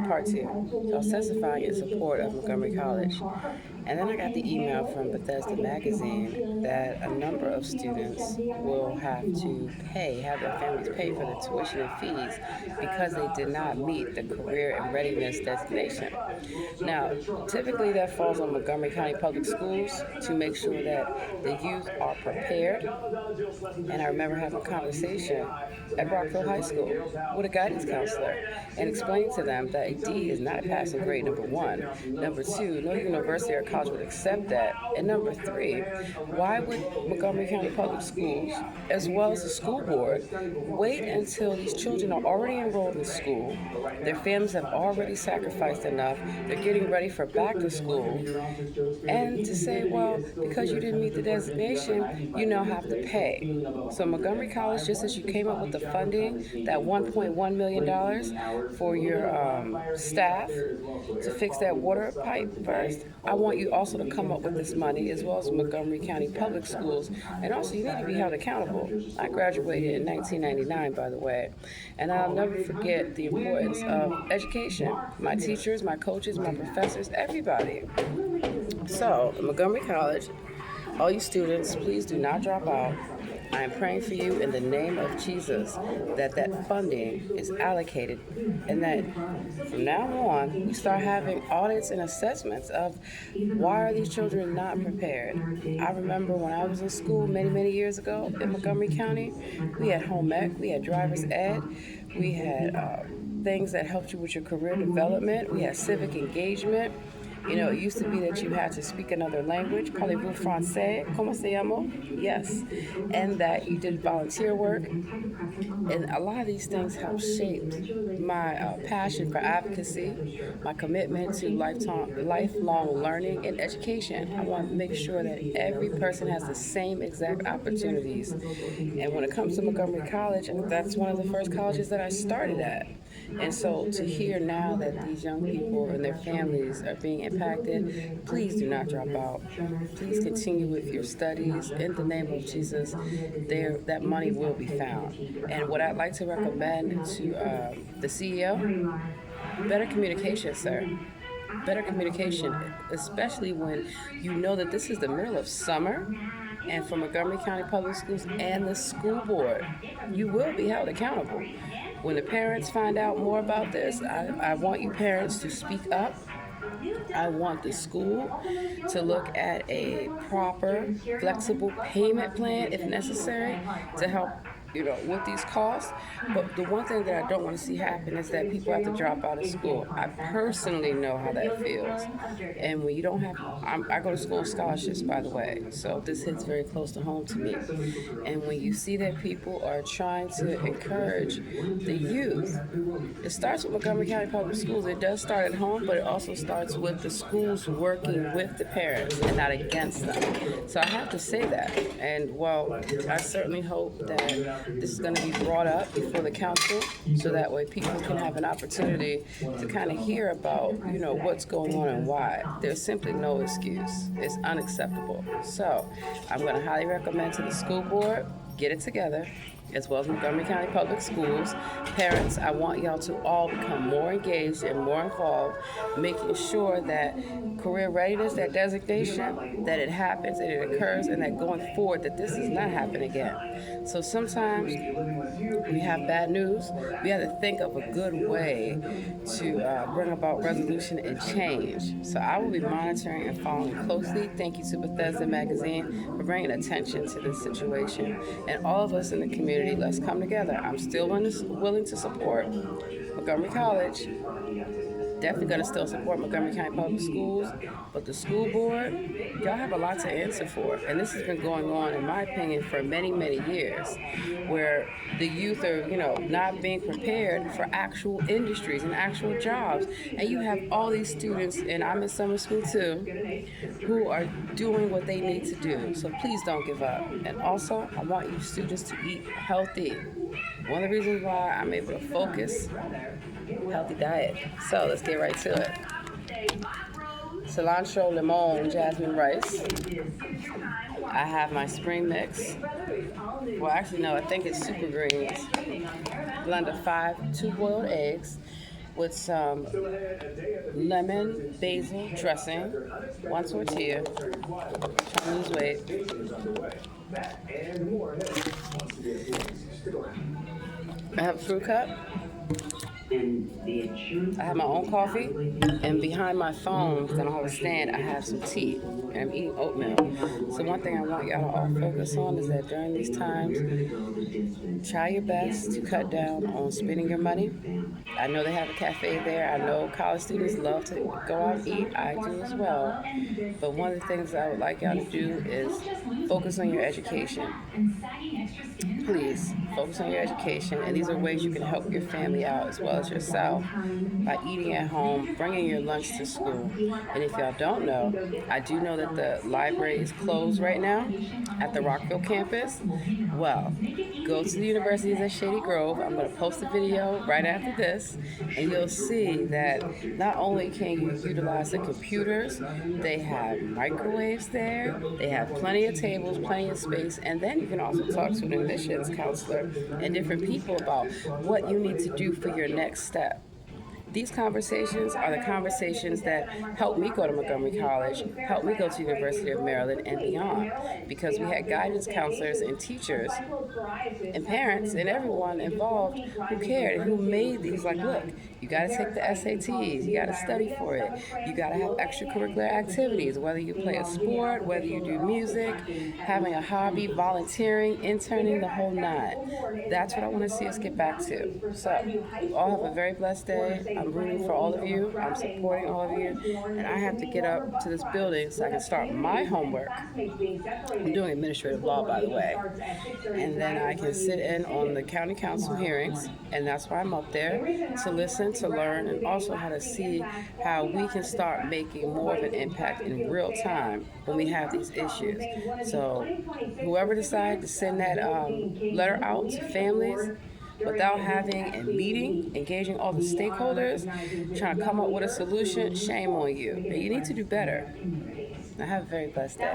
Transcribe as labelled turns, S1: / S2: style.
S1: Part 2. So I was testifying in support of Montgomery College. And then I got the email from Bethesda Magazine that a number of students will have have their families pay for the tuition and fees because they did not meet the Career and Readiness designation. Now, typically that falls on Montgomery County Public Schools to make sure that the youth are prepared. And I remember having a conversation at Rockville High School with a guidance counselor and explaining to them that a D is not a passing grade, number one. Number two, no university or college would accept that. And number three, why would Montgomery County Public Schools, as well as the school board, wait until these children are already enrolled in school, their families have already sacrificed enough, they're getting ready for back to school, and to say, well, because you didn't meet the designation, you now have to pay. So Montgomery College, just as you came up with the funding, that $1.1 million for your staff to fix that water pipe first, I want you also to come up with this money, as well as Montgomery County Public Schools. And also, you need to be held accountable. I graduated in 1999, by the way, and I'll never forget the importance of education. My teachers, my coaches, my professors, everybody. So, Montgomery College, all you students, please do not drop out. I am praying for you in the name of Jesus that funding is allocated and that from now on we start having audits and assessments of why are these children not prepared. I remember when I was in school many years ago in Montgomery County, we had home ec, we had driver's ed, we had things that helped you with your career development, we had civic engagement. You know, it used to be that you had to speak another language. Parlez-vous français? Comment se llama? Yes. And that you did volunteer work. And a lot of these things have shaped my passion for advocacy, my commitment to lifelong learning and education. I want to make sure that every person has the same exact opportunities. And when it comes to Montgomery College, that's one of the first colleges that I started at. And so to hear now that these young people and their families are being impacted, please do not drop out. Please continue with your studies. In the name of Jesus, that money will be found. And what I'd like to recommend to the CEO, better communication, sir. Better communication, especially when you know that this is the middle of summer. And for Montgomery County Public Schools and the school board, you will be held accountable. When the parents find out more about this, I want you parents to speak up. I want the school to look at a proper, flexible payment plan if necessary to help with these costs. But the one thing that I don't want to see happen is that people have to drop out of school. I personally know how that feels. And when you don't have, I go to school on scholarships, by the way, so this hits very close to home to me. And when you see that people are trying to encourage the youth, it starts with Montgomery County Public Schools. It does start at home, but it also starts with the schools working with the parents and not against them. So I have to say that. And well, I certainly hope that this is going to be brought up before the council so that way people can have an opportunity to kind of hear about, what's going on and why. There's simply no excuse. It's unacceptable. So I'm going to highly recommend to the school board, get it together, as well as Montgomery County Public Schools. Parents, I want y'all to all become more engaged and more involved, making sure that career readiness, that designation, that it happens and it occurs, and that going forward that this does not happen again. So sometimes we have bad news. We have to think of a good way to bring about resolution and change. So I will be monitoring and following closely. Thank you to Bethesda Magazine for bringing attention to this situation. And all of us in the community, let's come together. I'm still willing to support Montgomery College. Definitely going to still support Montgomery County Public Schools, but the school board, y'all have a lot to answer for. And this has been going on, in my opinion, for many years, where the youth are, not being prepared for actual industries and actual jobs. And you have all these students, and I'm in summer school too, who are doing what they need to do. So please don't give up. And also, I want you students to eat healthy. One of the reasons why I'm able to focus, healthy diet. So let's get right to it. Cilantro, lemon, jasmine rice. I have my spring mix. Well, actually, no, I think it's super greens. Blend of 2 boiled eggs. with some lemon basil dressing, one tortilla, trying to lose weight. I have a fruit cup. I have my own coffee, and behind my phone, because I don't have a stand, I have some tea, and I'm eating oatmeal. So one thing I want y'all to all focus on is that during these times, try your best to cut down on spending your money. I know they have a cafe there. I know college students love to go out and eat. I do as well. But one of the things I would like y'all to do is focus on your education. Please focus on your education, and these are ways you can help your family out as well as yourself by eating at home, bringing your lunch to school. And if y'all don't know, I do know that the library is closed right now at the Rockville campus. Well, go to the universities at Shady Grove. I'm going to post a video right after this, and you'll see that not only can you utilize the computers, they have microwaves there, they have plenty of tables, plenty of space, and then you can also talk to an admissions counselor and different people about what you need to do for your next step. These conversations are the conversations that helped me go to Montgomery College, helped me go to the University of Maryland and beyond, because we had guidance counselors and teachers and parents and everyone involved who cared and who made these like, look, you got to take the SATs, you got to study for it, you got to have extracurricular activities, whether you play a sport, whether you do music, having a hobby, volunteering, interning, the whole nine. That's what I want to see us get back to. So, you all have a very blessed day. I'm rooting for all of you. I'm supporting all of you. And I have to get up to this building so I can start my homework. I'm doing administrative law, by the way. And then I can sit in on the county council hearings, and that's why I'm up there, to listen, to learn, and also how to see how we can start making more of an impact in real time when we have these issues. So whoever decides to send that letter out to families without having a meeting, engaging all the stakeholders, trying to come up with a solution, shame on you. And you need to do better. I have a very blessed day.